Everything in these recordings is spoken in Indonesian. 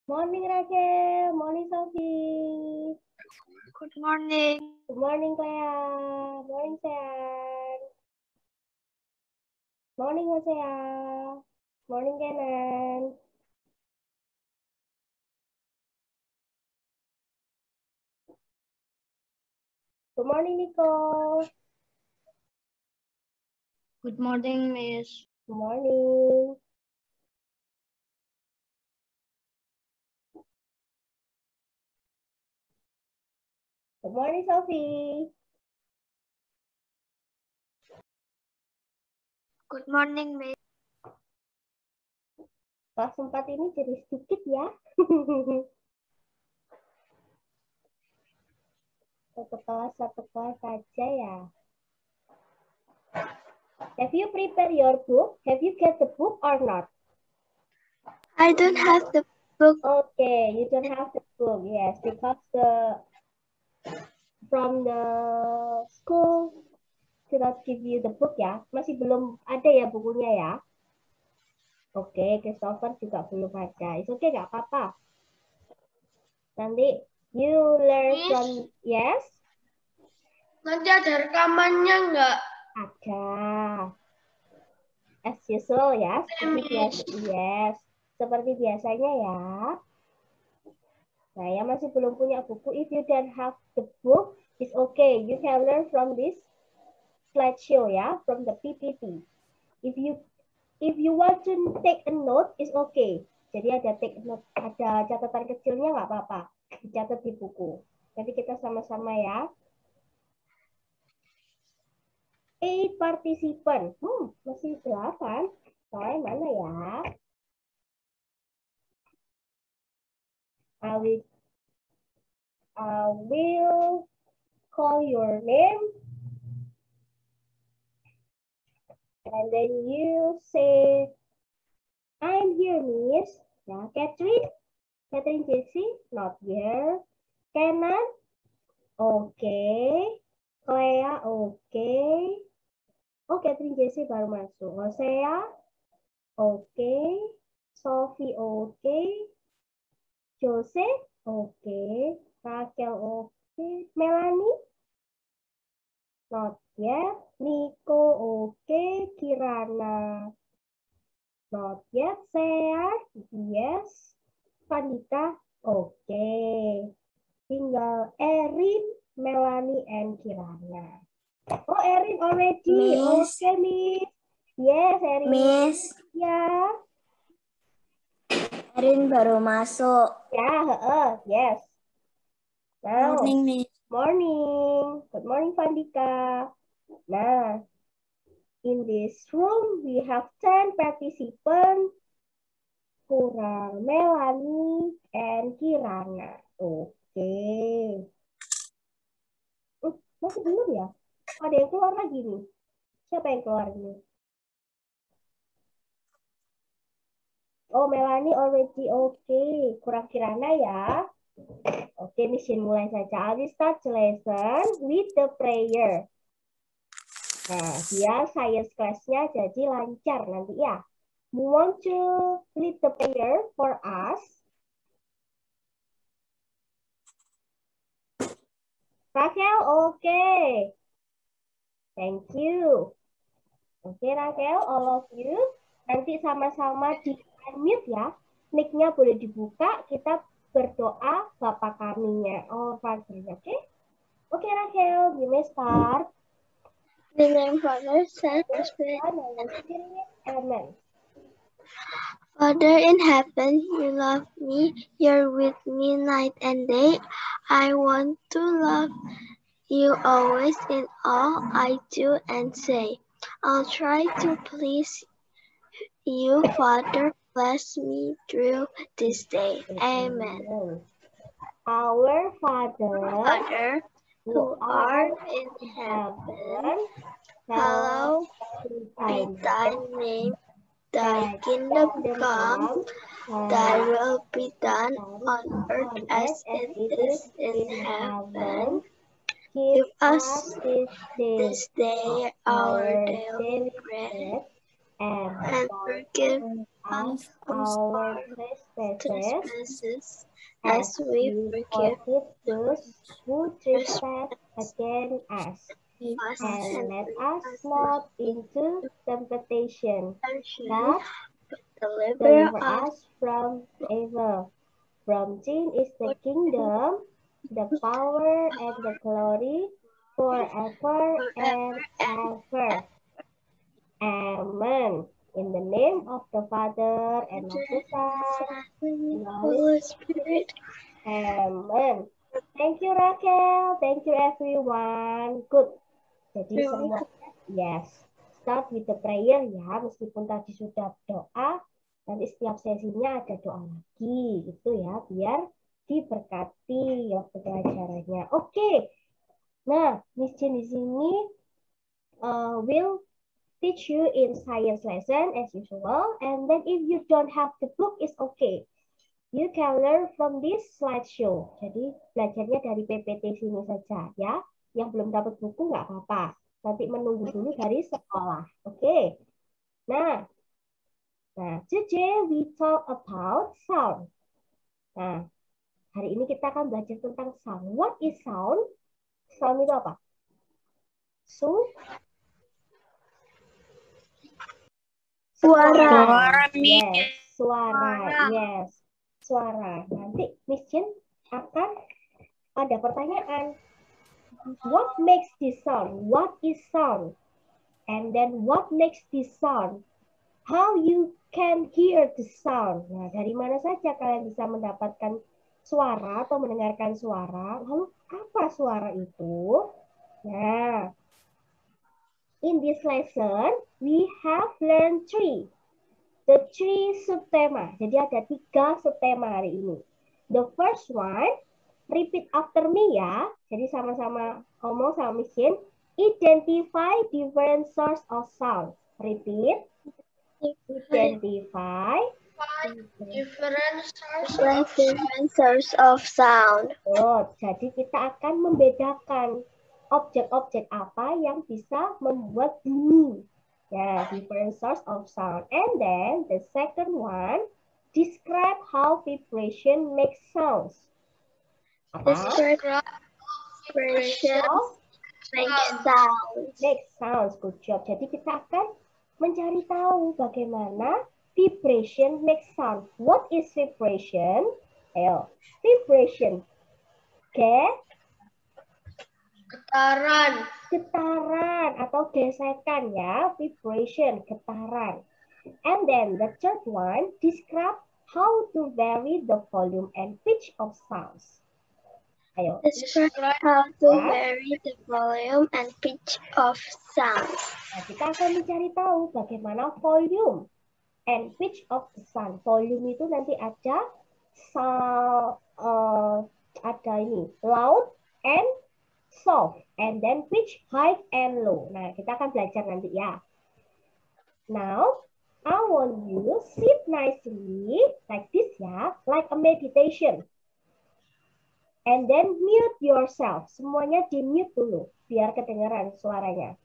Morning, Raquel. Morning, Sophie. Good morning. Good morning, Clea. Morning, Sean. Morning, Hosea. Morning, Kenan. Good morning, Nico. Good morning, Miss. Good morning. Good morning, Sophie. Good morning, Miss. Kelas 4 ini jadi sedikit ya. satu kelas saja ya. Have you prepared your book? Have you get the book or not? I don't have the book. Okay, you don't have the book. Yes, because from the school did not give you the book ya. Masih belum ada ya bukunya ya. Oke, Christopher juga belum ada. It's okay, nggak apa-apa. Nanti you learn Miss, from, yes? nanti ada rekamannya nggak? Ada. As usual ya. Seperti biasa, yes. Seperti biasanya ya. Saya masih belum punya buku. If you don't have the book, it's okay. You can learn from this slideshow ya, from the PPT. If you want to take a note, it's okay. Jadi ada take note, ada catatan kecilnya nggak apa-apa. Dicatat di buku. Nanti kita sama-sama ya. 8 participant. Masih 8. Soalnya mana ya? I will call your name. And then you say, I'm here, Miss. Ya, Catherine Jessie, not here. Kenan, okay. Clea, okay. Oh, Catherine Jessie baru masuk. Hosea, okay. Sophie, okay. Joseph, okay. Raquel, okay. Melanie, not yet. Nico, okay. Kirana, not yet. Saya, yes. Vanita, okay. Tinggal Erin, Melanie, and Kirana. Oh, Erin already. Miss. Okay, Miss. Yes, Erin. Miss, Ya. Erin baru masuk. Ya, yes. Now, Morning, Miss. morning. Good morning, Vandika. Nah, in this room, we have 10 participants. Kurang Melanie and Kirana. Oke. Masih belum ya? Ada yang keluar lagi nih. Siapa yang keluar ini? Oh, Melanie already okay. Kurang Kirana ya. Oke, Misin mulai saja. I will start the lesson with the prayer. Nah, biar science class-nya jadi lancar nanti ya. You want to lead the prayer for us? Raquel, okay. Thank you. Oke, Raquel, all of you. Nanti sama-sama di-unmute ya. Mic-nya boleh dibuka, kita berdoa Bapa kaminya. Oh, Father, oke? Oke, Raquel, you may start. In the name of Father, Son, and Spirit. Amen. Father in heaven, you love me. You're with me night and day. I want to love you always in all I do and say. I'll try to please you, Father. Bless me through this day. Amen. Our Father, Father, who art in heaven, hallowed be thy name. Thy kingdom come, thy will be done on earth as it is in heaven. Give us this day our daily bread, and forgive us our trespasses, trespasses as we forgive forgive those who trespass against us. us, And let us not into temptation, but deliver us from evil. From thine is the kingdom, the power, and the glory forever and ever. Amen. In the name of the Father, and of the Son, and of the Holy Spirit. Amen. Thank you, Raquel. Thank you, everyone. Good. Jadi semua, yes. Start with the prayer ya. Meskipun tadi sudah doa, nanti setiap sesinya ada doa lagi, gitu ya, biar diberkati waktu pelajarannya. Oke. Nah, Miss Jin di sini will teach you in science lesson as usual, and then if you don't have the book, it's okay. You can learn from this slideshow. Jadi belajarnya dari PPT sini saja ya. Yang belum dapat buku nggak apa-apa. Nanti menunggu dulu dari sekolah. Oke. Nah, today we talk about sound. Nah, hari ini kita akan belajar tentang sound. What is sound? Sound itu apa? Suara. Yes, suara. Yes, suara. Nanti Miss Jin akan ada pertanyaan. What makes this sound? What is sound? And then what makes this sound? How you can hear the sound? Nah, dari mana saja kalian bisa mendapatkan suara atau mendengarkan suara? Lalu apa suara itu? Nah, in this lesson, we have learned the three subtema. Jadi ada 3 subtema hari ini. The first one, repeat after me ya. Jadi sama-sama ngomong sama Miss Jin. Identify different source of sound. Repeat. Identify different source of sound. Jadi kita akan membedakan objek-objek apa yang bisa membuat bunyi. Ya, different source of sound. And then the second one, describe how vibration makes sounds. Describe vibration makes sounds. Good job. Jadi kita akan mencari tahu bagaimana vibration makes sound. What is vibration? Ayo, vibration. Getaran atau gesekan ya, vibration, getaran. And then the third one, describe how to vary the volume and pitch of sounds. Ayo. Describe how to vary the volume and pitch of sounds. Nah, kita akan mencari tahu bagaimana volume and pitch of the sound. Volume itu nanti ada loud and soft, and then pitch high and low. Nah, kita akan belajar nanti ya. Now, I want you sit nicely like this ya, like a meditation. And then mute yourself. Semuanya di-mute dulu, biar kedengaran suaranya.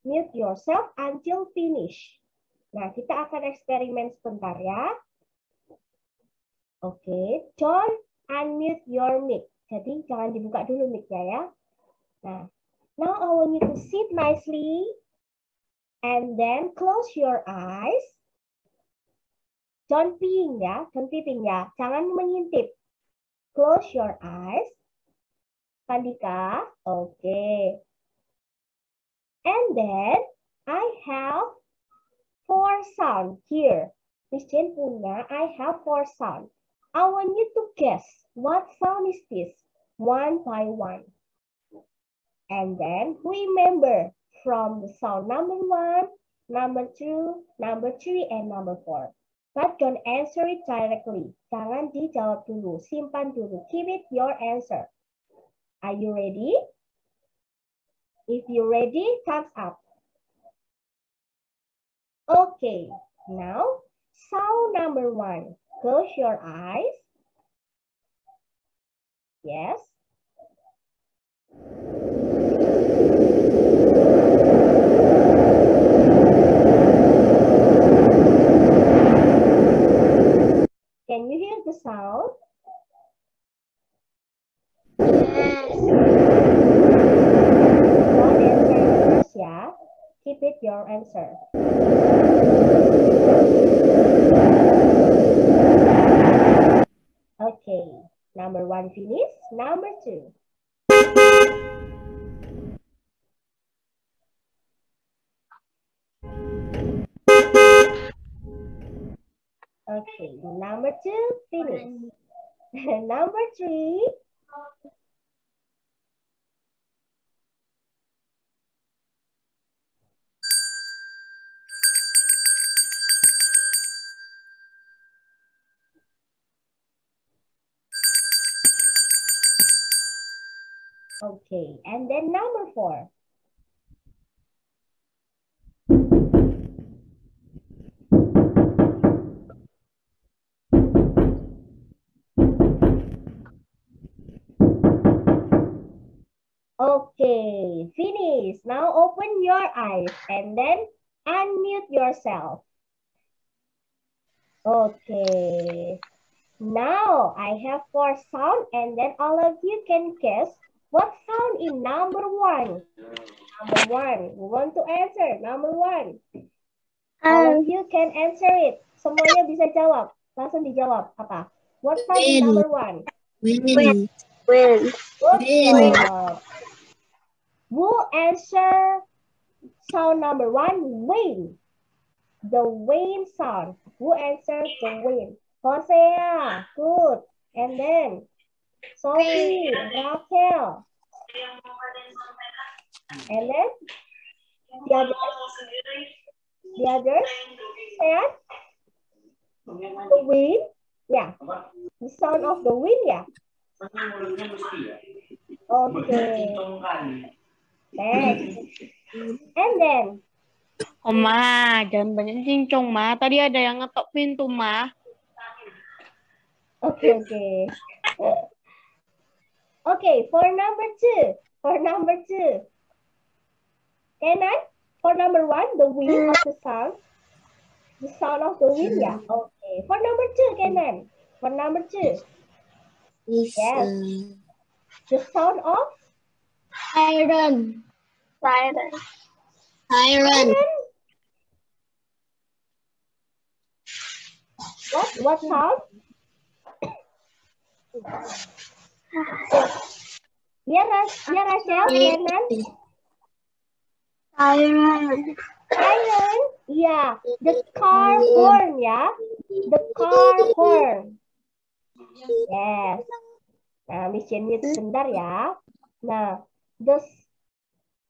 Mute yourself until finish. Nah, kita akan eksperimen sebentar ya. Oke, don't unmute your mic. Jadi jangan dibuka dulu mic-nya ya. Nah, now I want you to sit nicely and then close your eyes. Don't peeping ya, jangan mengintip. Close your eyes. Pandika, okay. And then I have 4 sound here. Miss Jin punya, I have 4 sound. I want you to guess what sound is this, one by one. And then remember from the sound number 1, number 2, number 3, and number 4. But don't answer it directly. Jangan dijawab dulu, simpan dulu. Keep it your answer. Are you ready? If you're ready, thumbs up. Okay, now sound number 1. Close your eyes. Yes. the sound? Yes. Don't answer first, yeah. Keep it your answer. Okay, number 1 finish. Number 2. Okay, number 2 finish. Number 3. Okay, and then number 4. Okay, finish. Now open your eyes and then unmute yourself. Okay. Now I have 4 sound and then all of you can guess what sound in number 1. Number 1. We want to answer number 1. All of you can answer it. Semuanya bisa jawab. Langsung dijawab. Apa? What sound in number 1? Wind. Good job. Who answer sound number 1? Wind. The wind sound. Who answers the wind? Hosea. Good. And then Sophie, Raquel. And then the others. Sayang? The wind. Yeah. The sound of the wind, yeah. Okay. Next. And then Oma, jangan banyak cincong, Ma. Tadi ada yang ngetok pintu, Ma. Okay. Okay, for number 2. Kenan, for number 1, the wind of the sound. The sound of the wind, yeah. Okay. For number 2, Kenan. For number 2. Yes. The sound of Siren. what sound? Ya Rachel, Kenan. Siren. Yeah, the car horn, yeah. The car horn. Yes. Nah, Miss Jenny sebentar ya. Nah,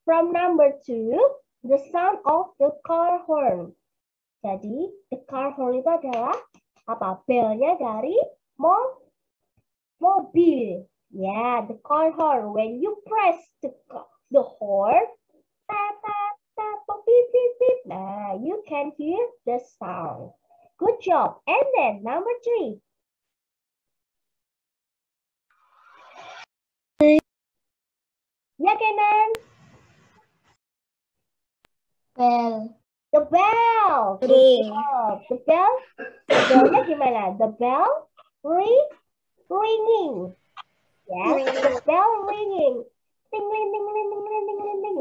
from number 2, the sound of the car horn. Jadi, the car horn itu adalah apa? Belnya dari mobil. Yeah, the car horn. When you press the horn, beep, beep, beep. Nah, you can hear the sound. Good job. And then number 3. Ya, Kenan. Bell. The bell. Good job. The bell. Bellnya gimana? The bell ringing. Yes, the bell ringing. Ting, ling, ting, ling, ting, ling, ting, ling, ting.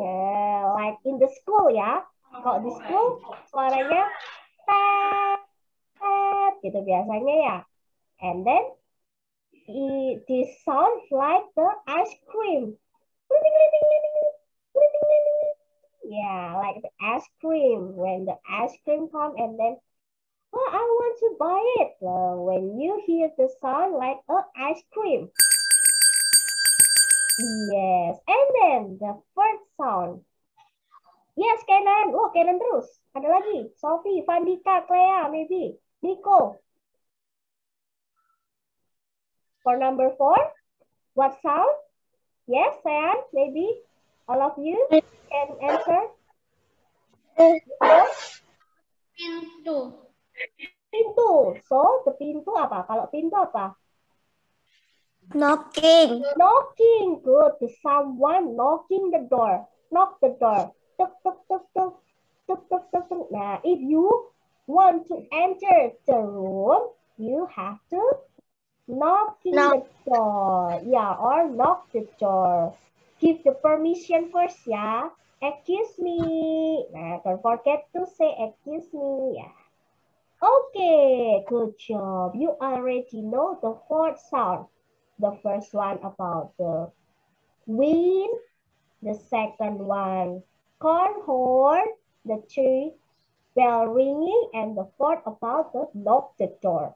Like in the school ya. Kalau di school suaranya tet, tet, gitu biasanya ya. And then this sounds like the ice cream. Yeah, like the ice cream. When the ice cream comes and then, oh, I want to buy it. When you hear the sound like ice cream. Yes, and then the first sound. Yes, Kenan. Oh, Kenan terus. Ada lagi. Sophie, Vandika, Clea, maybe. Nico. For number 4, what sound? Yes, Sayan, maybe. All of you can answer. Pintu. So, the pintu apa? Kalau pintu apa? Knocking. Good. Someone knocking the door. Knock the door. Tuk, tuk, tuk, tuk. Tuk, tuk, tuk, tuk. Nah, if you want to enter the room, you have to Knocking Knock. the door. Yeah, or knock the door. Give the permission first ya. Excuse me. Nah, don't forget to say excuse me. Yeah. Okay, good job. You already know the fourth sound. The first one about the wind. The second one, corn horn. The third, bell ringing. And the fourth about the knock the door.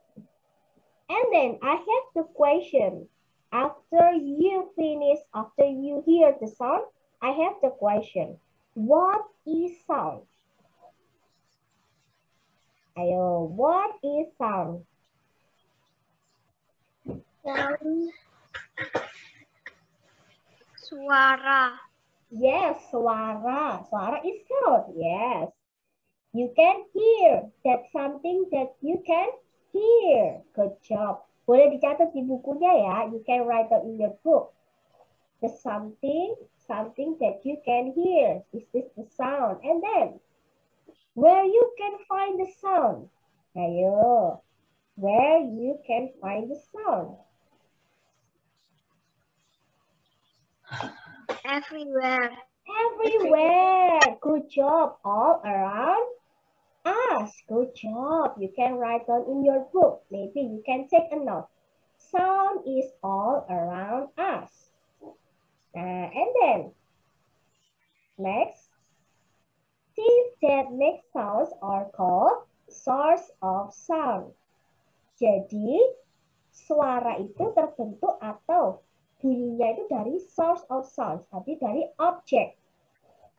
And then I have the question. After you finish, after you hear the sound, I have the question. What is sound? Ayo, what is sound? Sound. Suara. Yes, suara. Suara is sound. Yes. You can hear. That's something that you can hear. Good job. Boleh dicatat di bukunya ya. You can write it in your book. The something that you can hear. Is this the sound? And then, where you can find the sound? Ayo, where you can find the sound? Everywhere. Everywhere. Good job. All around us. Good job. You can write down in your book. Maybe you can take a note. Sound is all around us. And then, next, things that make sounds are called source of sound. Jadi, suara itu terbentuk atau bunyinya itu dari source of sound, tapi dari objek.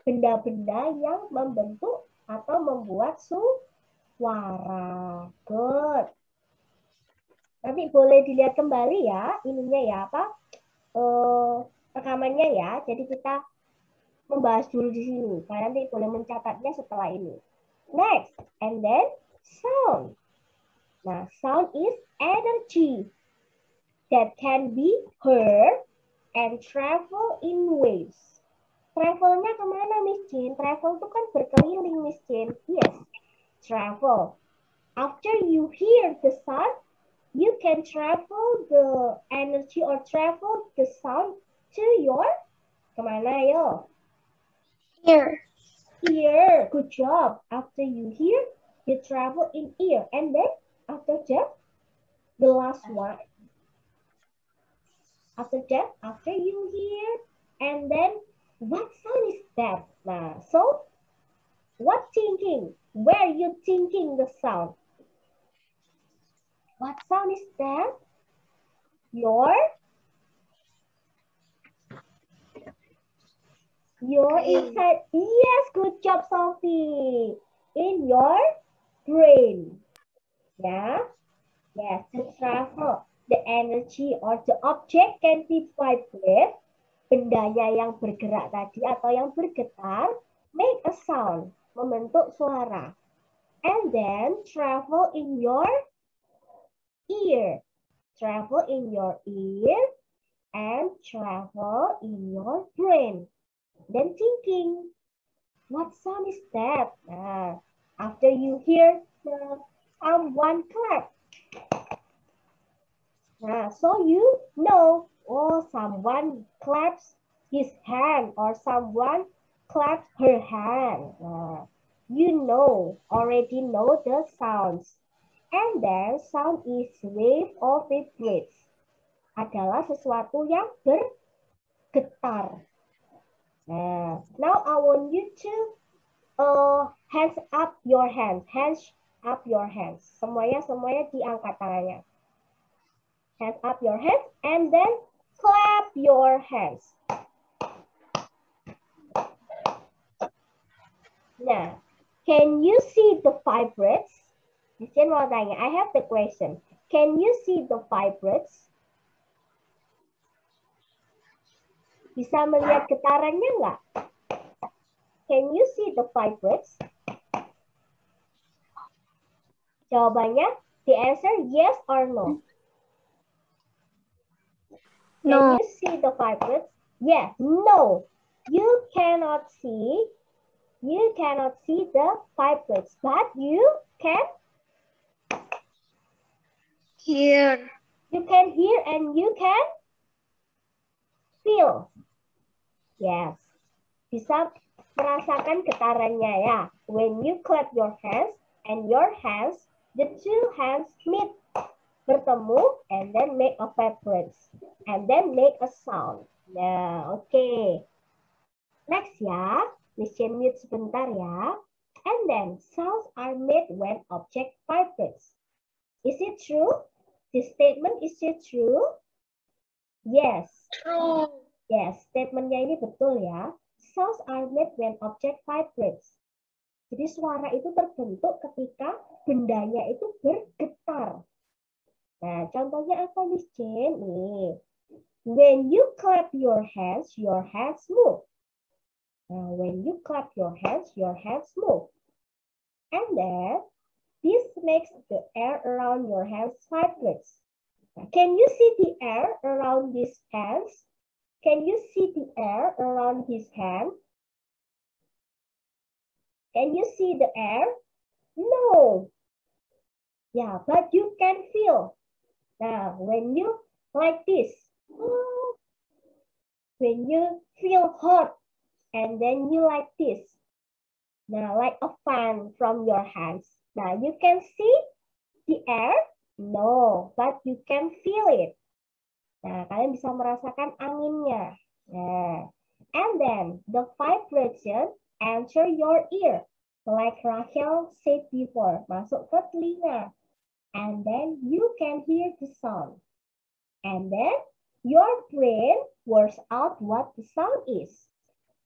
Benda-benda yang membentuk atau membuat suara. Good. Nanti boleh dilihat kembali ya, ininya ya, rekamannya ya. Jadi kita membahas dulu di sini. Kalian nanti boleh mencatatnya setelah ini. Next, and then sound. Nah, sound is energy that can be heard and travel in waves. Travelnya kemana, Miss Jin? Travel itu kan berkeliling, Miss Jin. Yes, travel. After you hear the sound, you can travel the energy or travel the sound to your, kemana yo? Ear. Ear. Good job. After you hear, you travel in ear. And then after that, the last one. After that, after you hear, and then what sound is that? Nah, so what thinking? Where you thinking the sound? What sound is that? Your inside. Yes, good job, Sophie. In your brain. Yeah. Yes, to travel. The energy or the object can be vibrate. Bendanya yang bergerak tadi atau yang bergetar make a sound, membentuk suara. And then travel in your ear. Travel in your ear and travel in your brain. Then thinking, what sound is that? After you hear someone clap. So you know, oh, someone claps his hand or someone claps her hand. You know, already know the sounds. And then sound is wave or vibrates. Adalah sesuatu yang bergetar. Now I want you to hands up your hands. Hands up your hands. Semuanya diangkat tangannya. Hands up your hands and then clap your hands. Now, can you see the vibrates? I have the question. Can you see the vibrates? Bisa melihat getarannya nggak? Can you see the vibrates? Jawabannya, the answer yes or no. No. Can you see the vibrates? Yes, no. You cannot see the vibrates, but you can Hear. You can hear and you can feel. Yes. Bisa merasakan getarannya ya. When you clap your hands and your hands, the two hands meet. Bertemu and then make a vibrance. And then make a sound. Nah, oke. Next ya. Miss Chen mute sebentar ya. And then sounds are made when object vibrates. Is it true? This statement is it true? Yes. True. Yes, statementnya ini betul ya. Sounds are made when object vibrates. Jadi suara itu terbentuk ketika bendanya itu bergetar. Nah, contohnya apa Miss Jane? Nih. When you clap your hands move. Nah, when you clap your hands move. And then, this makes the air around your hands vibrates. Now, can you see the air around these hands? Can you see the air around his hand? Can you see the air? No. Yeah, but you can feel. Now, when you like this, when you feel hot, and then you like this, now like a fan from your hands. Now, you can see the air? No, but you can feel it. Nah, kalian bisa merasakan anginnya. Nah, and then the vibration enter your ear, like Rachel said before, masuk ke telinga. And then you can hear the sound. And then your brain works out what the sound is.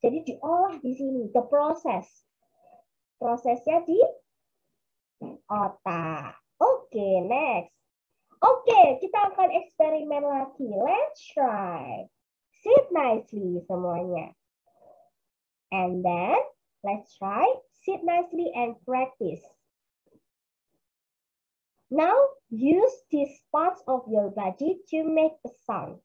Jadi diolah di sini, the process. Prosesnya di otak. Oke, next. Oke, kita akan eksperimen lagi. Let's try. Sit nicely semuanya. And then, let's try. Sit nicely and practice. Now, use these parts of your body to make a sound.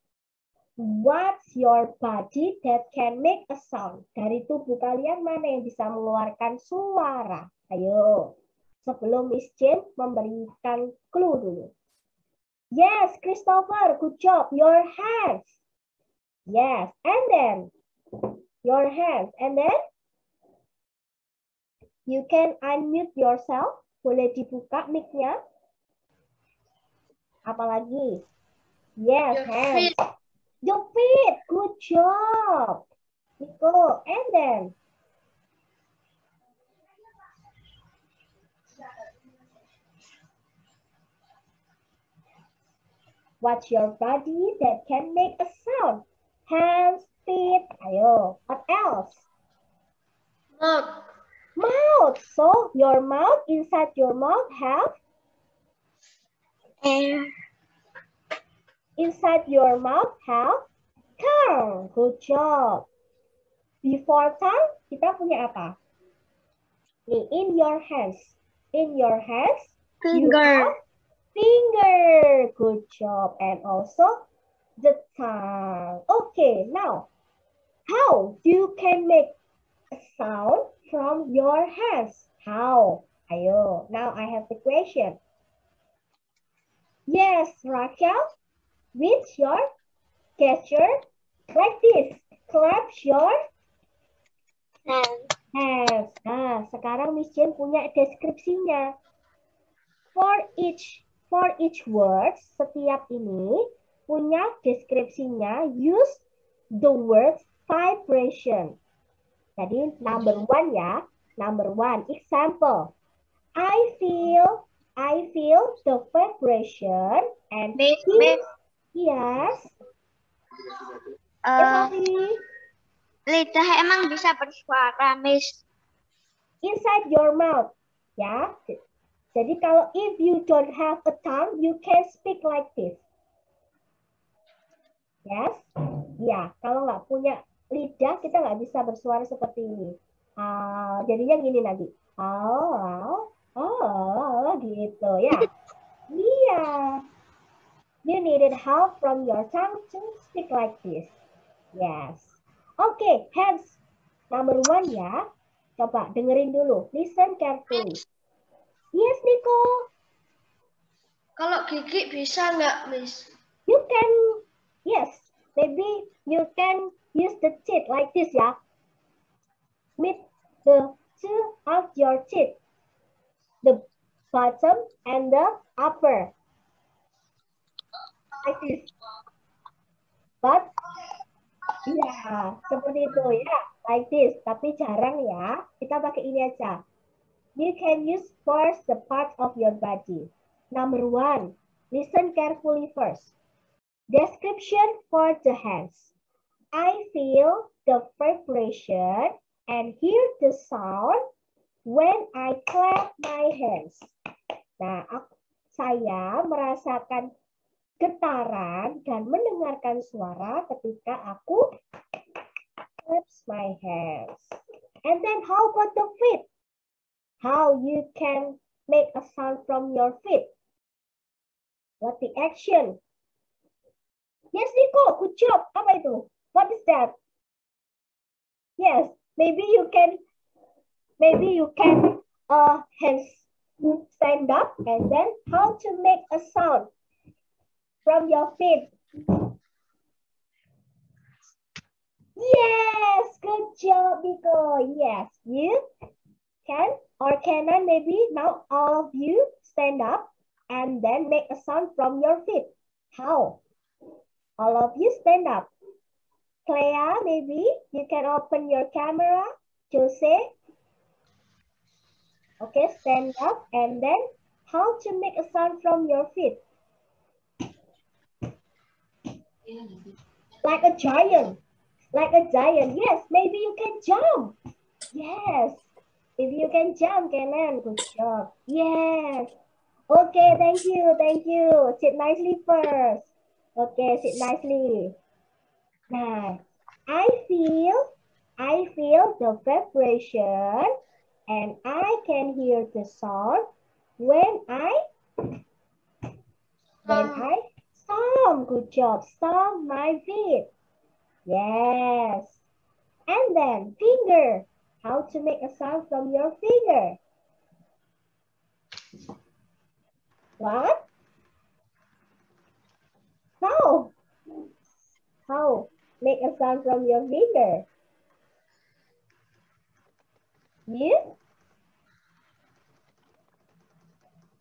What's your body that can make a sound? Dari tubuh kalian mana yang bisa mengeluarkan suara? Ayo, sebelum Miss Jane memberikan clue dulu. Yes, Christopher, good job. Your hands. Yes, and then your hands. And then you can unmute yourself. Boleh dibuka mic-nya. Apalagi? Yes, Your hands. feet. Your feet. Good job. Nico. And then what's your body that can make a sound? Hands, feet. Ayo. What else? Mouth. Mouth. So your mouth, inside your mouth have? Air. Inside your mouth have? Tongue. Good job. Before tongue, kita punya apa? Nih, in your hands. In your hands, you Finger. have finger. Good job. And also the tongue. Okay, now, how you can make a sound from your hands? How? Ayo, now I have the question. Yes, Raquel, with your gesture, like this. Clap your Hand. hands. Nah, sekarang Miss Jane punya deskripsinya. For each word, setiap ini punya deskripsinya. Use the word vibration. Jadi number one ya. Number one, example. I feel the vibration and Miss. yes. Lidah emang bisa bersuara, Miss. Inside your mouth, ya. Jadi kalau if you don't have a tongue, you can speak like this. Yes, ya. Kalau nggak punya lidah, kita nggak bisa bersuara seperti ini. Jadinya gini nanti. Gitu ya. Iya. You needed help from your tongue to speak like this. Yes. Okay, hands. Number one ya. Coba dengerin dulu. Listen carefully. Yes, Nico. Kalau gigi bisa nggak, Miss? You can, yes, maybe you can use the teeth like this, ya. Meet the two of your teeth, the bottom and the upper, like this. But, ya, seperti itu ya, like this. Tapi jarang ya, kita pakai ini aja. You can use first the part of your body. Number 1, listen carefully first. Description for the hands. I feel the vibration and hear the sound when I clap my hands. Nah, saya merasakan getaran dan mendengarkan suara ketika aku claps my hands. And then how about the feet? How you can make a sound from your feet? What the action? Yes, Nico, good job. Apa itu? What is that? Yes, maybe you can hands stand up and then how to make a sound from your feet. Yes, good job, Nico. Yes, you can or can I maybe now all of you stand up and then make a sound from your feet. How? All of you stand up. Clea, maybe you can open your camera. Jose. Okay, stand up and then how to make a sound from your feet? Like a giant. Like a giant. Yes, maybe you can jump. Yes. If you can jump, Kenan, good job. Yes. Okay, thank you, thank you. Sit nicely first. Okay, sit nicely. Now, I feel the vibration and I can hear the sound when I stomp. Good job. Stomp my feet. Yes. And then finger. How to make a sound from your finger? What? How? Make a sound from your finger. You?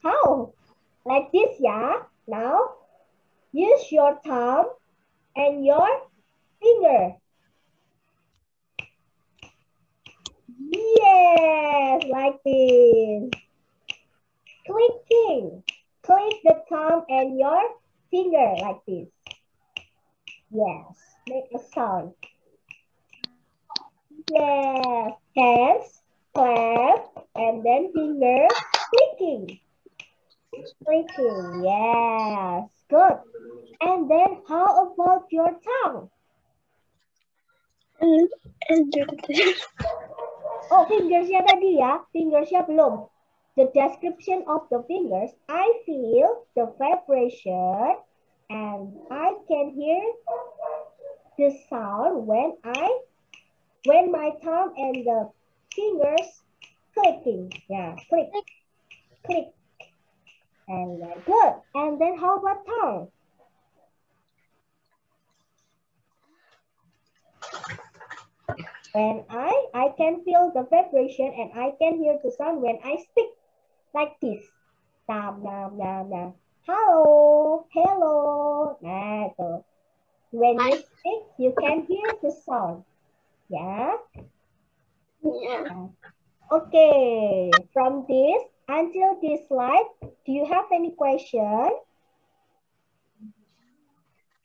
How? Like this, yeah? Now, use your thumb and your finger. Yes, like this. Clicking. Click the thumb and your finger like this. Yes, make a sound. Yes, hands, clap, and then fingers clicking. Clicking, yes, good. And then how about your tongue? Oh, fingersnya tadi ya, fingersnya belum. The description of the fingers, I feel the vibration and I can hear the sound when my thumb and the fingers clicking. Yeah, click, click. And good. And then how about tongue? When I can feel the vibration and I can hear the sound when I speak like this. Nam, nam, nam, nam. Hello, hello. Nah, itu. When you speak, you can hear the sound. Yeah? Yeah. Okay, from this until this slide, do you have any question?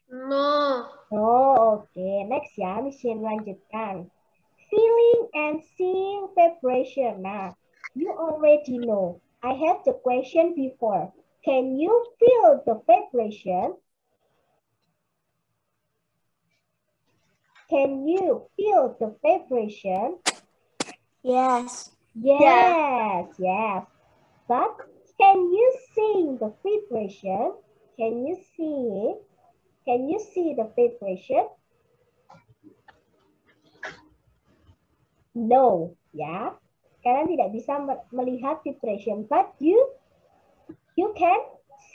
No. Oh, okay. Next ya, Michelle lanjutkan. Feeling and seeing vibration. Nah, you already know. I have the question before. Can you feel the vibration? Can you feel the vibration? Yes. Yes, yes. But can you see the vibration? Can you see it? Can you see the vibration? No, ya. Kalian tidak bisa melihat vibration, but you can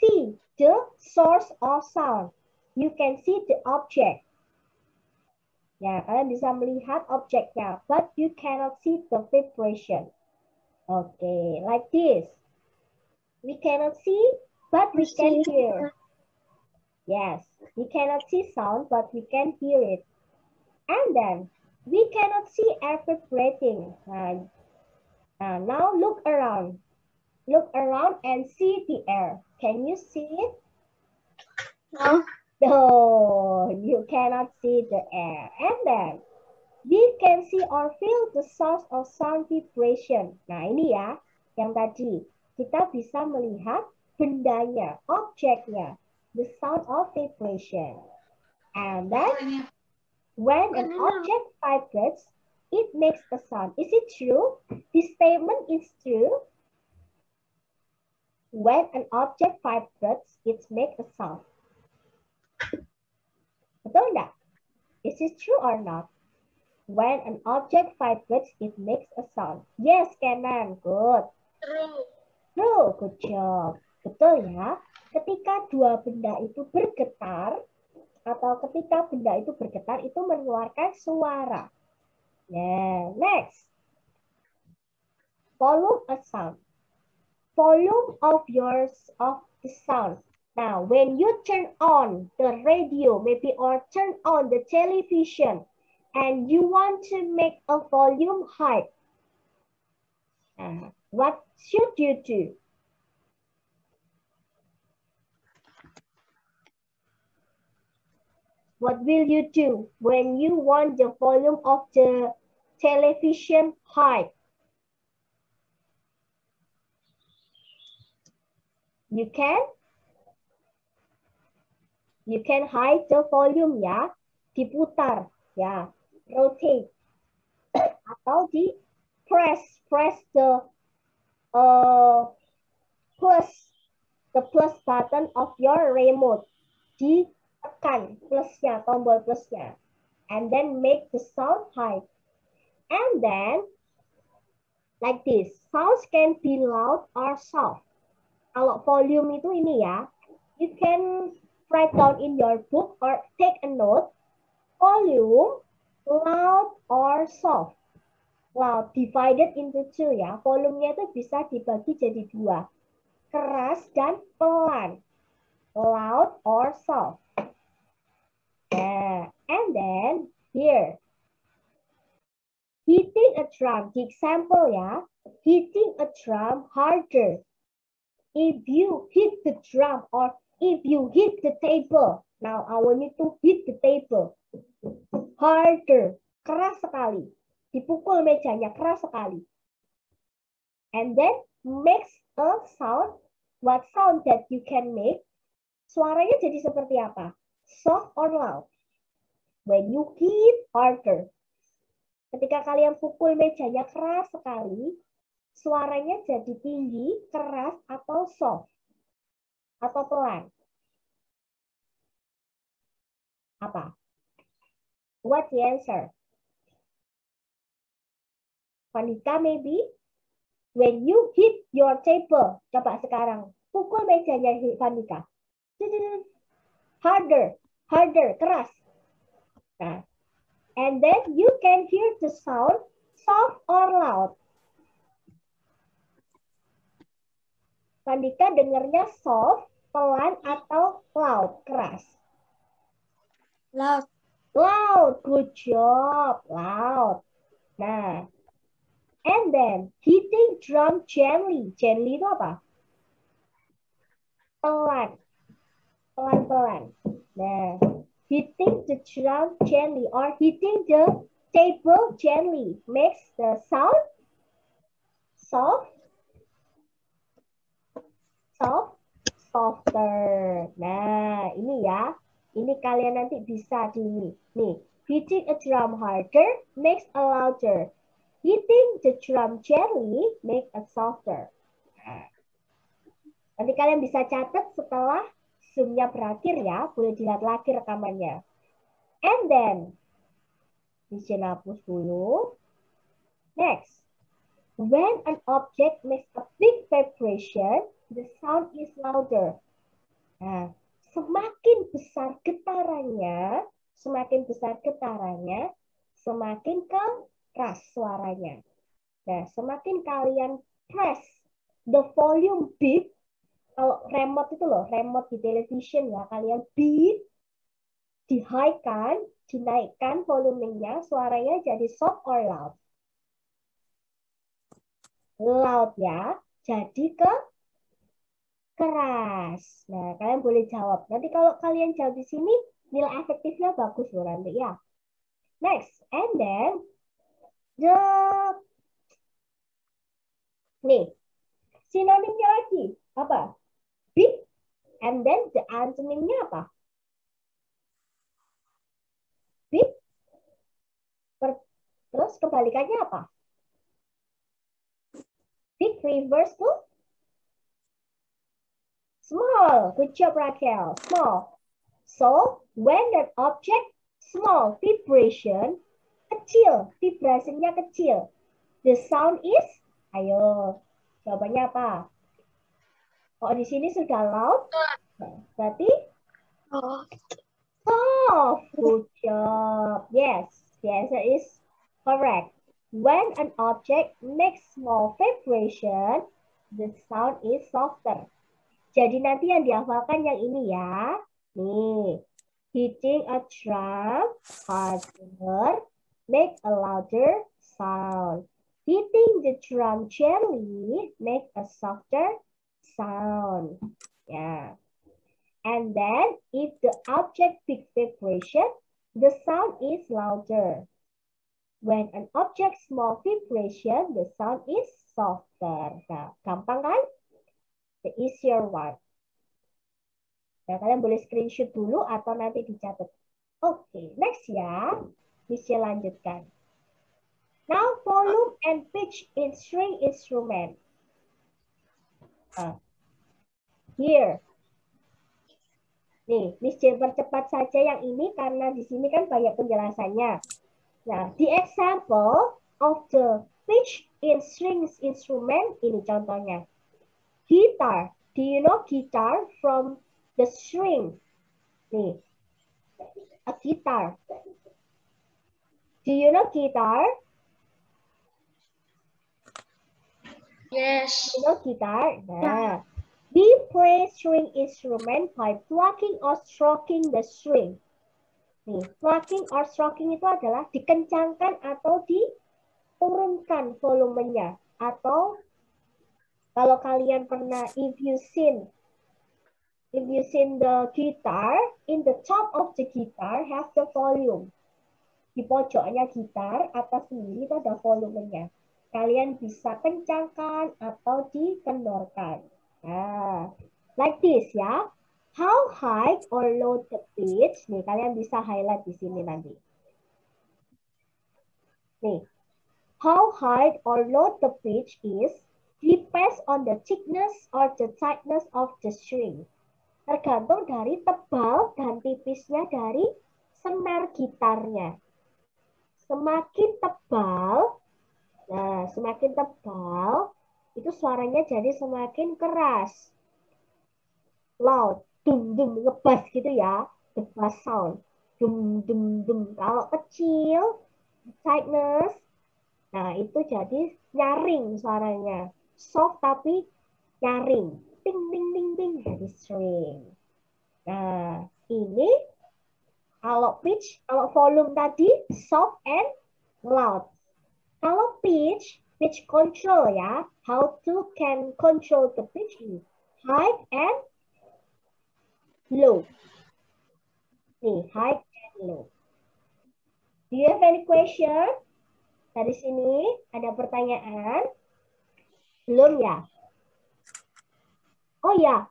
see the source of sound. You can see the object. Ya, kalian bisa melihat objeknya, but you cannot see the vibration. Okay, like this. We cannot see, but we can hear. Yes, we cannot see sound, but we can hear it. And then, we cannot see air vibrating. Now look around. Look around and see the air. Can you see it? No. No, you cannot see the air. And then, we can see or feel the source of sound vibration. Nah, ini ya, yang tadi. Kita bisa melihat bendanya, objeknya, the sound of vibration. And then, when an object vibrates, it makes a sound. Is it true? This statement is true. When an object vibrates, it makes a sound. Betul enggak? Is it true or not? When an object vibrates, it makes a sound. Yes, Kenan. Good. True. Good job. Betul ya. Ketika dua benda itu bergetar, atau ketika benda itu bergetar, itu mengeluarkan suara. Nah, next. Volume a sound. Volume of the sound. Now, when you turn on the radio, maybe, or turn on the television, and you want to make a volume high, what should you do? What will you do when you want the volume of the television high? You can hide the volume ya, diputar ya, rotate, atau di press the plus button of your remote, ditekan plusnya, tombol plusnya, and then make the sound high. And then like this, sounds can be loud or soft. Kalau volume itu ini ya, you can write down in your book or take a note. Volume, loud or soft. Loud divided into two ya. Volumenya itu bisa dibagi jadi dua. Keras dan pelan. Loud or soft. And then here. Hitting a drum. The example ya. Hitting a drum harder. If you hit the drum or if you hit the table. Now I want you to hit the table. Harder. Keras sekali. Dipukul mejanya keras sekali. And then makes a sound. What sound that you can make? Suaranya jadi seperti apa? Soft or loud? When you hit harder. Ketika kalian pukul mejanya keras sekali, suaranya jadi tinggi, keras, atau soft? Atau pelan? Apa? What's the answer? Vandika maybe? When you hit your table. Coba sekarang. Pukul mejanya Vandika. Harder. Harder. Keras. Nah. And then you can hear the sound soft or loud. Vandika dengarnya soft, pelan, atau loud, keras? Loud. Loud. Good job. Loud. Nah. And then hitting drum gently. Gently itu apa? Pelan. Pelan-pelan. Nah. Hitting the drum gently or hitting the table gently makes the sound soft, softer. Nah, ini ya. Ini kalian nanti bisa di nih. Hitting a drum harder makes a louder. Hitting the drum gently makes a softer. Nah. Nanti kalian bisa catat setelah Zoom-nya berakhir ya, boleh dilihat lagi rekamannya. And then, bisa hapus dulu. Next, when an object makes a big vibration, the sound is louder. Nah, semakin besar getarannya, semakin keras suaranya. Nah, semakin kalian press the volume big, kalau remote itu loh, remote di television ya, kalian beat, di high kan, dinaikkan volumenya, suaranya jadi soft or loud? Loud ya, jadi keras. Nah, kalian boleh jawab. Nanti kalau kalian jawab di sini, nilai efektifnya bagus loh nanti ya. Next, and then the nih sinonimnya lagi apa? Big, and then the antonymnya apa? Big, terus kebalikannya apa? Big reverse to small. Good job, Raquel. Small. So, when an object small vibration, kecil, vibrasinya kecil. The sound is, ayo, jawabannya apa? Oh, di sini sudah loud, berarti Oh, soft. Good job. Yes, the answer is correct. When an object makes small vibration, the sound is softer. Jadi nanti yang dihafalkan yang ini ya. Nih, hitting a drum harder make a louder sound. Hitting the drum gently make a softer sound. Ya. And then if the object big vibration, the sound is louder. When an object small vibration, the sound is softer. Nah, gampang kan? The easier one. Nah, kalian boleh screenshot dulu atau nanti dicatat. Oke, next ya. Bisa lanjutkan. Now, volume and pitch in string instrument. Here. Nih, Miss J percepat saja yang ini karena di sini kan banyak penjelasannya. Nah, the example of the pitch in strings instrument, ini contohnya. Guitar. Do you know guitar from the string? Nih, a guitar. Do you know guitar? yes. You know guitar? Nah, we play string instrument by plucking or stroking the string. Nih, plucking or stroking itu adalah dikencangkan atau diturunkan volumenya. Atau kalau kalian pernah, if you seen the guitar, in the top of the guitar have the volume. Di pojoknya gitar, atas sendiri itu ada volumenya. Kalian bisa kencangkan atau dikendorkan. Nah, like this ya. How high or low the pitch? Nih, kalian bisa highlight di sini nanti. Nih, how high or low the pitch is depends on the thickness or the tightness of the string. Tergantung dari tebal dan tipisnya dari senar gitarnya. Semakin tebal, nah semakin tebal, itu suaranya jadi semakin keras. Loud, dum-dum, ngebas gitu ya, the bass sound. Dum-dum-dum. Kalau kecil, tightness, nah itu jadi nyaring suaranya. Soft tapi nyaring. Ting, ting, ting, ting, jadi string. Nah, ini kalau pitch, kalau volume tadi soft and loud. Kalau pitch control ya. How to can control the pitch ini. High and low. Nih, high and low. Do you have any question? Dari sini ada pertanyaan? Belum ya? Oh ya,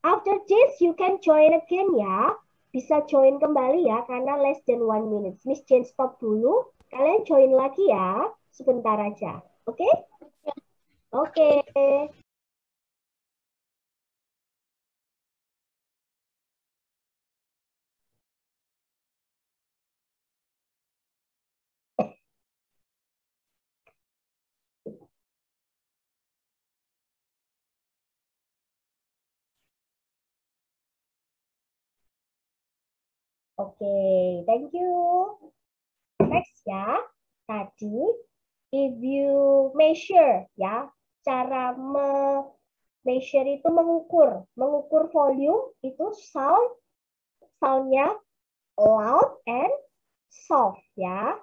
after this you can join again ya. Bisa join kembali ya, karena less than 1 minute. Miss Jane stop dulu. Kalian join lagi ya, sebentar aja. Oke? Oke. Oke, thank you. Next ya. Tadi if you measure ya, cara measure itu mengukur volume itu soundnya loud and soft ya.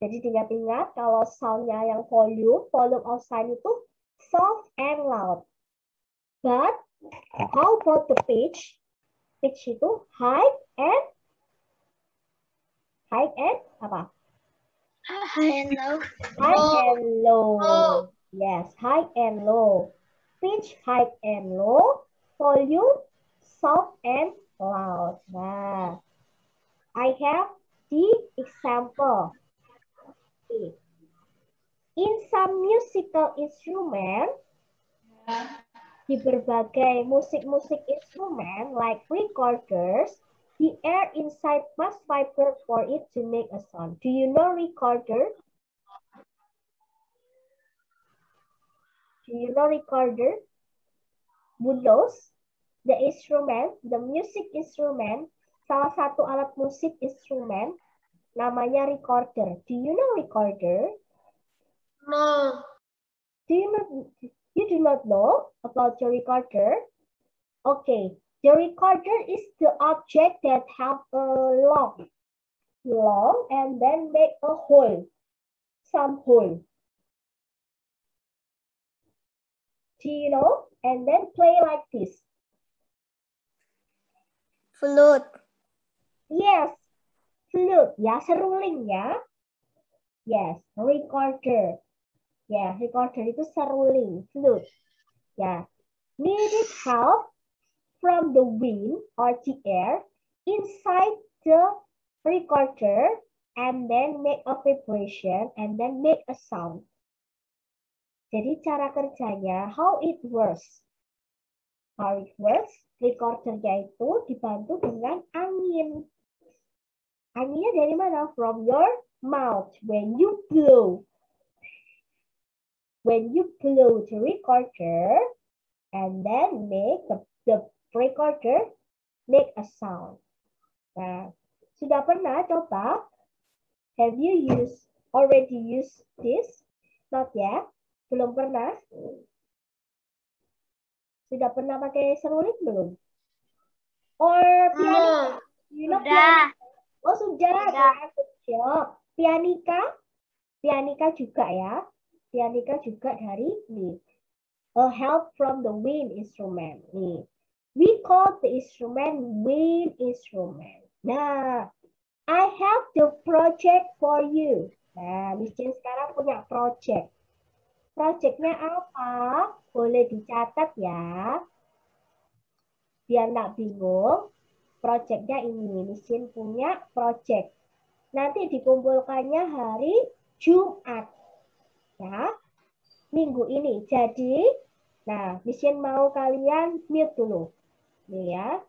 Jadi ingat-ingat kalau soundnya yang volume of sound itu soft and loud. But how about the pitch? Pitch itu high and apa? High and low. High and low. Yes, high and low. Pitch high and low. Volume soft and loud. Nah, I have the example. In some musical instrument, di berbagai musik instrumen like recorders, the air inside must vibrate for it to make a sound. Do you know recorder? Do you know recorder? Windows, the instrument, the music instrument, salah satu alat musik instrumen namanya recorder. Do you know recorder? No. You do not know about your recorder? Okay, the recorder is the object that have a long and then make a hole, some hole. Do you know? And then play like this. Flute. Yes, flute ya, seruling ya. Yes, recorder. Ya, recorder itu seruling, flute. Ya, needed help from the wind or the air inside the recorder and then make a vibration and then make a sound. Jadi cara kerjanya, how it works. How it works, recordernya itu dibantu dengan angin. Anginnya dari mana? From your mouth. When you blow the recorder and then make the recorder make a sound. Nah, sudah pernah coba? Have you already used this? Not yet. Belum pernah? Sudah pernah pakai seruling belum? Or pianika? Sudah. Oh sudah. Pianika juga ya. Pianika juga dari ini. A help from the wind instrument. Nih. We call the instrument wind instrument. Nah, I have the project for you. Nah, Miss Jane sekarang punya project. Projectnya apa? Boleh dicatat ya. Biar nggak bingung. Projectnya ini. Miss Jane punya project. Nanti dikumpulkannya hari Jumat. Ya, minggu ini. Jadi, nah, Miss Jane mau kalian mute dulu. Nih ya.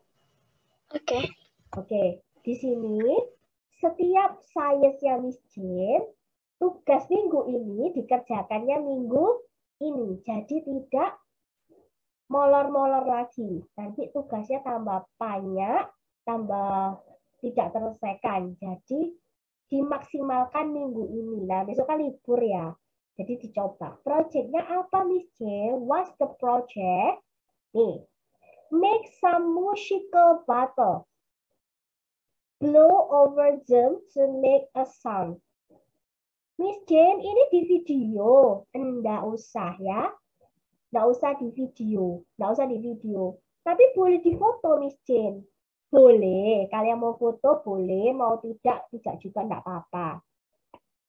Oke. Oke, di sini setiap sainsnya Miss Jane, tugas minggu ini dikerjakannya minggu ini. Jadi tidak molor-molor lagi. Nanti tugasnya tambah banyak, tambah tidak terselesaikan. Jadi dimaksimalkan minggu ini. Nah, besok kan libur ya. Jadi dicoba. Projectnya apa, Miss J? What's the project? Nih, make some musical bottle. Blow over them to make a sound. Miss Jane, ini di video. Enggak usah ya. Enggak usah di video. Enggak usah di video. Tapi boleh difoto, Miss Jane. Boleh. Kalian mau foto, boleh. Mau tidak juga enggak apa-apa.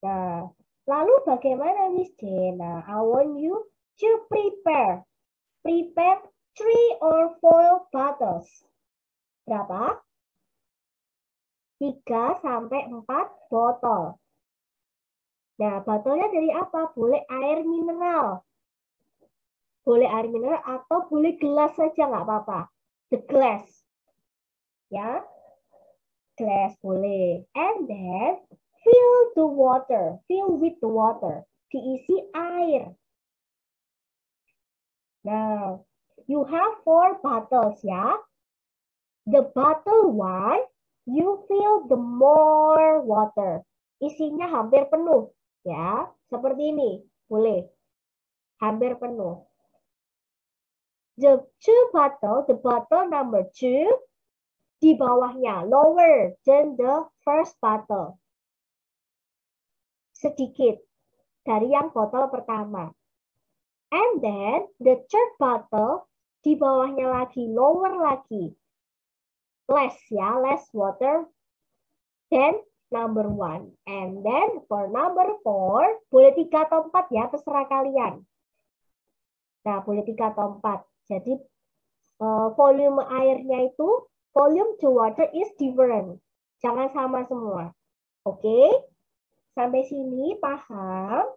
Nah, lalu bagaimana, Miss Jane? Nah, I want you to prepare 3 or 4 bottles. Berapa? 3 sampai 4 botol. Nah, botolnya dari apa? Boleh air mineral. Boleh air mineral atau boleh gelas saja, nggak apa-apa. The glass. Ya. Glass boleh. And then fill the water. Fill with the water. Diisi air. Now, you have 4 bottles ya. The bottle 1 you fill the more water. Isinya hampir penuh, ya. Seperti ini, boleh. Hampir penuh. The bottle number 2, di bawahnya, lower than the first bottle. Sedikit dari yang botol pertama. And then the third bottle, di bawahnya lagi, lower lagi. Less ya, less water than number 1. And then for number 4, boleh 3 atau 4 ya, terserah kalian. Nah, boleh 3 atau 4. Jadi volume airnya itu, volume the water is different. Jangan sama semua. Oke? Sampai sini paham?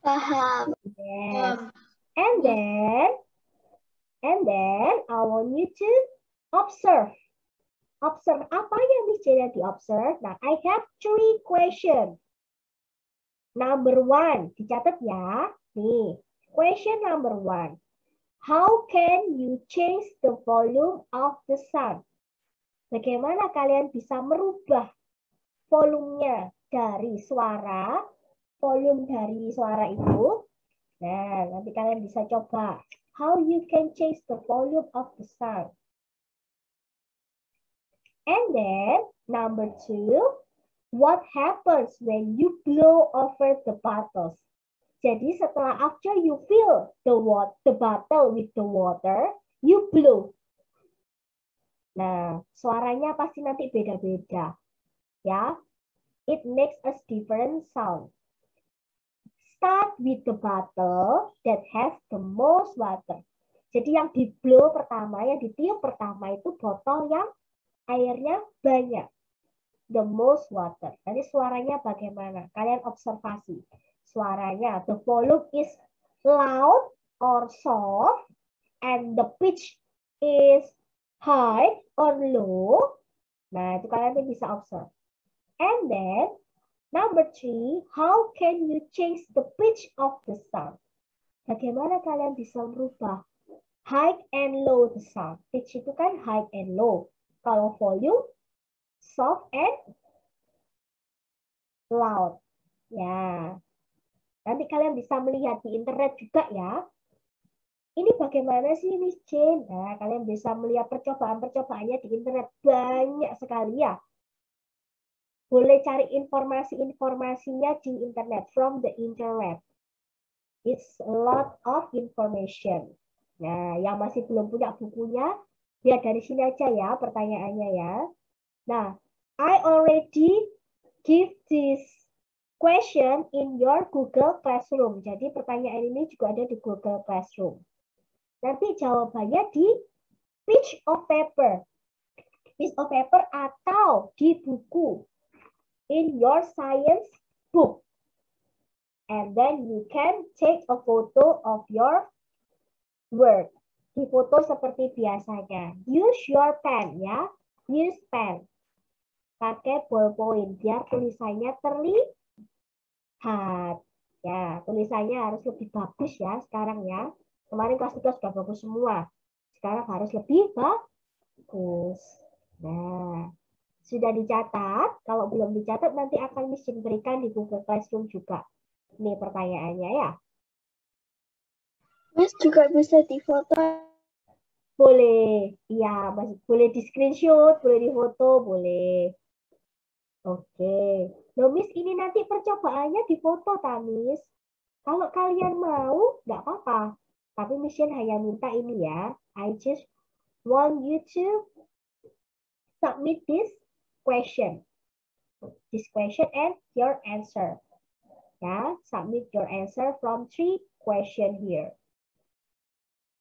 Paham. Yes. And then I want you to observe. Observe apa yang bisa di-observe? Nah, I have 3 questions. Number 1, dicatat ya. Nih, question number 1. How can you change the volume of the sound? Bagaimana kalian bisa merubah volumenya dari suara, volume dari suara itu? Nah, nanti kalian bisa coba. How you can change the volume of the sound. And then, number 2, what happens when you blow over the bottles? Jadi setelah after you fill the bottle with the water, you blow. Nah, suaranya pasti nanti beda-beda. Ya, it makes a different sound. Start with the bottle that has the most water. Jadi yang di blow pertama, yang ditiup pertama itu botol yang airnya banyak. The most water. Nanti suaranya bagaimana? Kalian observasi. Suaranya, the volume is loud or soft, and the pitch is high or low. Nah, itu kalian bisa observe. And then, number 3, how can you change the pitch of the sound? Bagaimana kalian bisa merubah high and low the sound? Pitch itu kan high and low. Kalau volume, soft and loud. Ya. Nanti kalian bisa melihat di internet juga ya. Ini bagaimana sih Miss Jane? Nah, kalian bisa melihat percobaan-percobaannya di internet. Banyak sekali ya. Boleh cari informasi-informasinya di internet. From the internet. It's a lot of information. Nah, yang masih belum punya bukunya, lihat dari sini aja ya pertanyaannya ya. Nah, I already give this question in your Google Classroom. Jadi pertanyaan ini juga ada di Google Classroom. Nanti jawabannya di piece of paper. Piece of paper atau di buku. In your science book. And then you can take a photo of your work. Di foto seperti biasanya. Use your pen ya. Use pen. Pakai ballpoint biar tulisannya terlihat. Ya, tulisannya harus lebih bagus ya sekarang ya. Kemarin kelas 3 sudah bagus semua. Sekarang harus lebih bagus. Nah, sudah dicatat. Kalau belum dicatat nanti akan berikan di Google Classroom juga. Ini pertanyaannya ya. Miss juga bisa difoto. Boleh. Iya, boleh di screenshot, boleh di foto, boleh. Oke. Loh, Miss, ini nanti percobaannya difoto, Miss. Kalau kalian mau, nggak apa-apa. Tapi Miss hanya minta ini ya. I just want you to submit this question. This question and your answer. Ya, submit your answer from 3 question here.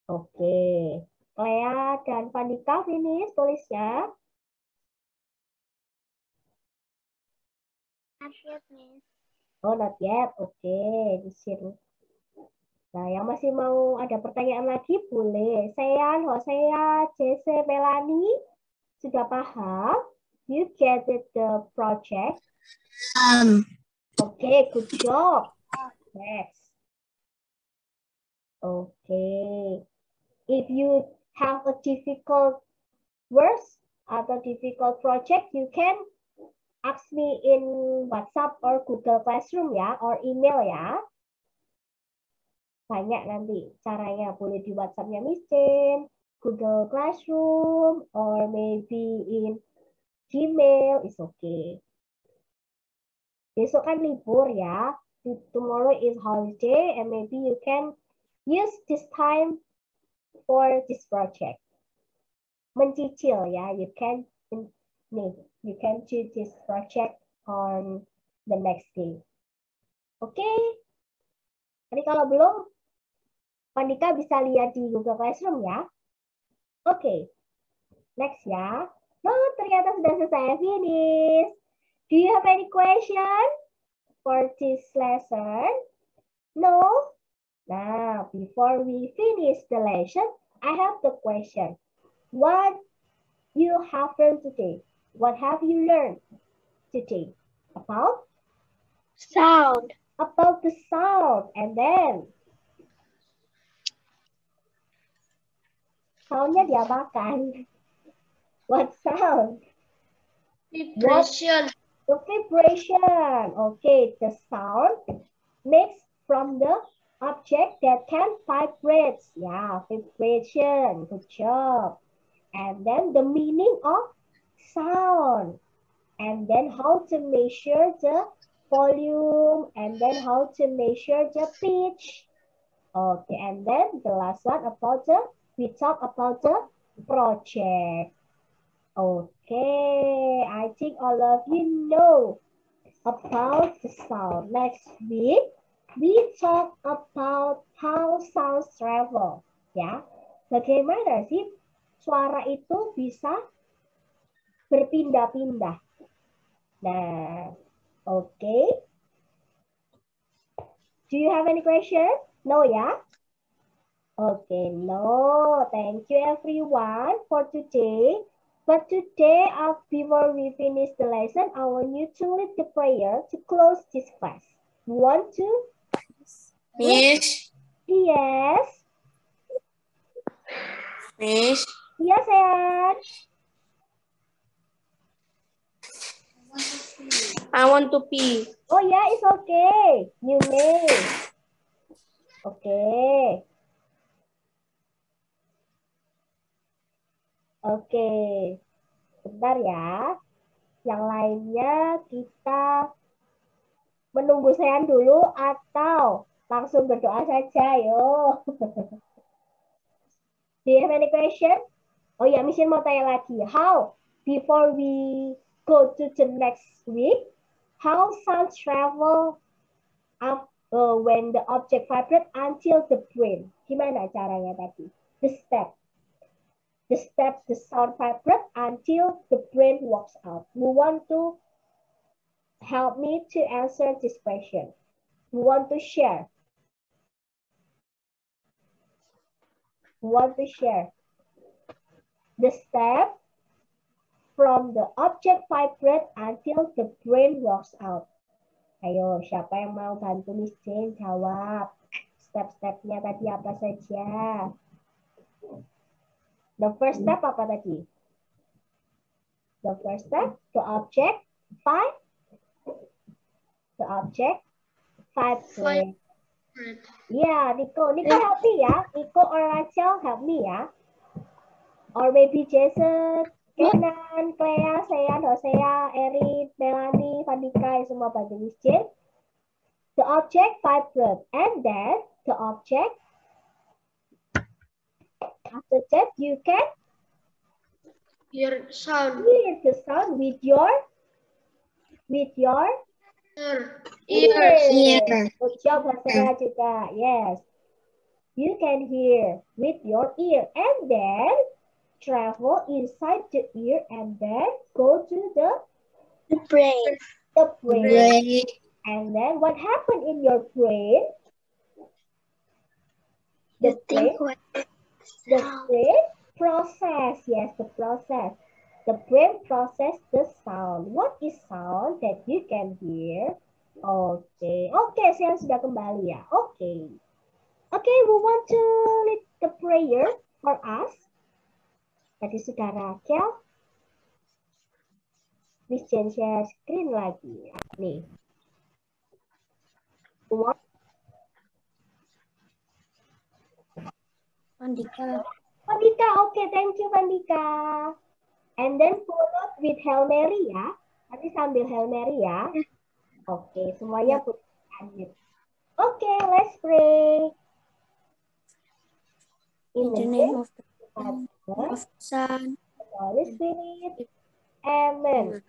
Oke. Clea dan Vandika finish tulisnya. Not yet, Miss. Oh, not yet. Oke, di sini. Nah, yang masih mau ada pertanyaan lagi boleh. Sean, Hosea, Jesse, Melanie, sudah paham? You get it the project? Oke, good job. Next. Okay. If you have a difficult words, atau difficult project, you can ask me in WhatsApp or Google Classroom ya, or email ya. Banyak nanti caranya, boleh di WhatsApp-nya Miss Jane, Google Classroom, or maybe in Gmail, is okay. Besok kan libur ya, tomorrow is holiday, and maybe you can use this time for this project. Mencicil ya, you can do this project on the next day. Oke? Jadi kalau belum, Pandika bisa lihat di Google Classroom ya. Oke. Next ya. Oh, ternyata sudah selesai. Finish. Do you have any question for this lesson? No? Now, before we finish the lesson, I have the question. What you have learned today? What have you learned today? About? Sound. About the sound. And then? Soundnya diapakan? What sound? Vibration. The vibration. Okay, the sound makes from the object that can vibrate. Yeah, vibration. Good job. And then the meaning of sound. And then how to measure the volume. And then how to measure the pitch. Okay, and then the last one about we talk about the project. Okay, I think all of you know about the sound. Next week, we talk about how sounds travel. Ya, bagaimana sih suara itu bisa berpindah-pindah. Nah, okay. Do you have any question? No, ya? Okay, no. Thank you everyone for today. But today, before we finish the lesson, I want you to lead the prayer to close this class. You want to? Miss. Yes. Miss. Yes, sayang. I want to pee. Oh yeah, it's okay. You may. Okay. Oke. Bentar ya. Yang lainnya kita menunggu Sean dulu atau langsung berdoa saja, yo. Do you have any question? Oh ya, Miss mau tanya lagi. How, before we go to the next week, how sound travel up when the object vibrate until the brain? Gimana caranya tadi? The step the sound vibrate until the brain walks out. Who want to help me to answer this question? Who want to share? Who want to share? The step from the object vibrate until the brain walks out. Ayo, siapa yang mau bantu Miss Jane jawab? Step-stepnya tadi apa saja? The first step apa tadi? The first step, the object vibrate. Yeah, Nico help me ya. Nico or Rachel help me ya. Or maybe Jason, Kenan, Clea, Sean, Hosea, Erin, Melanie, Vandika, semua bantu Miss Jane. The object vibrate, and then the object. After that, you can hear sound. Hear the sound with your ear. Good job, Hosea juga. Yes. You can hear with your ear, and then travel inside the ear, and then go to the brain. The brain. And then what happened in your brain? The brain process. Yes, the process. The brain process the sound. What is sound that you can hear? Okay. Okay, saya sudah kembali ya. Okay. Okay, we want to lead the prayer for us. Tadi sudah Rachel. Miss Jen share screen lagi. Nih. What? Pandika. Pandika, okay, thank you Pandika. And then followed with Hail Mary ya. Nanti sambil Hail Mary ya. Oke, semuanya put unmute. Oke, let's pray. In the name of the Father, of Son, the Holy Spirit. Amen.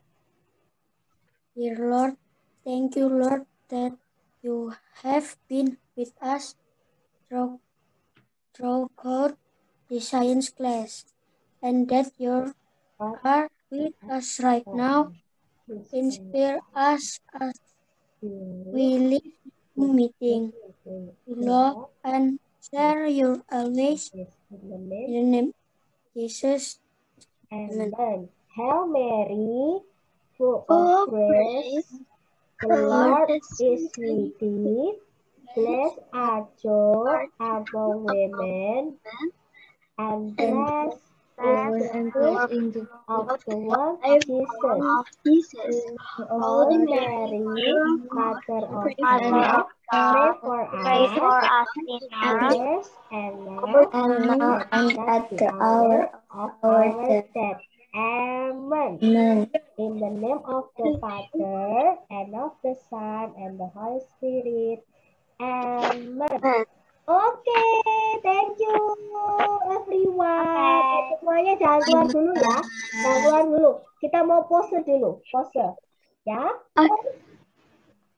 Dear Lord, thank you, Lord, that you have been with us throughout the science class, and that you are with us right now. Inspire us as we live in meeting to love and share your always. In the name of Jesus. Amen. Hail Mary, full of grace, the Lord is with thee. Blessed art thou among women, and blessed is the fruit of the womb, Jesus. Holy Mary, Mother of God, pray for us sinners, and now and at the hour of our death. Amen. In the name of the Father, and of the Son, and the Holy Spirit. Amen. Oke, thank you everyone. Semuanya jangan keluar dulu ya. Jangan keluar dulu. Kita mau pose dulu. Pose. Ya.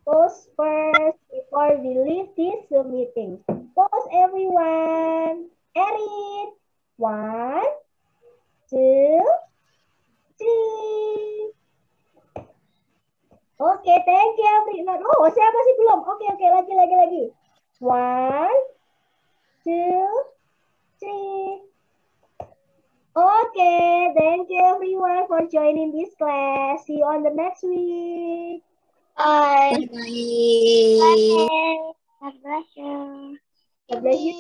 Pose first before we leave this meeting. Pose everyone. Erin. 1, 2, 3. Oke, thank you everyone. Oh, saya masih belum. Oke, lagi. 1, 2, 3. Okay, thank you everyone for joining this class. See you on the next week. Bye. Bye. God bless you. God bless you.